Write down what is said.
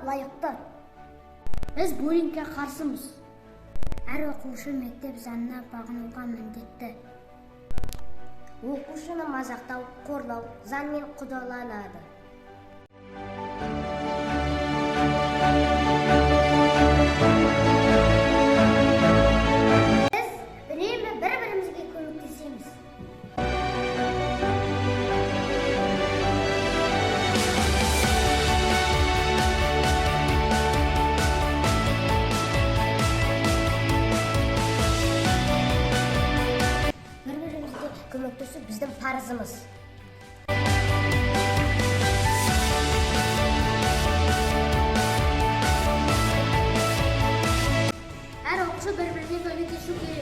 лайықты. Біз буллингке қарсымыз. Әр оқушы мектеп заңына бағынуға міндетті. Оқушыны мазақтау, қорлау заңмен қудаланады. Біз үнемі бір-бірімізге көмектесеміз. Бір-бірімізге көмектесу біздің парызымыз. Әр оқушы бір-біріне көмектесу керек.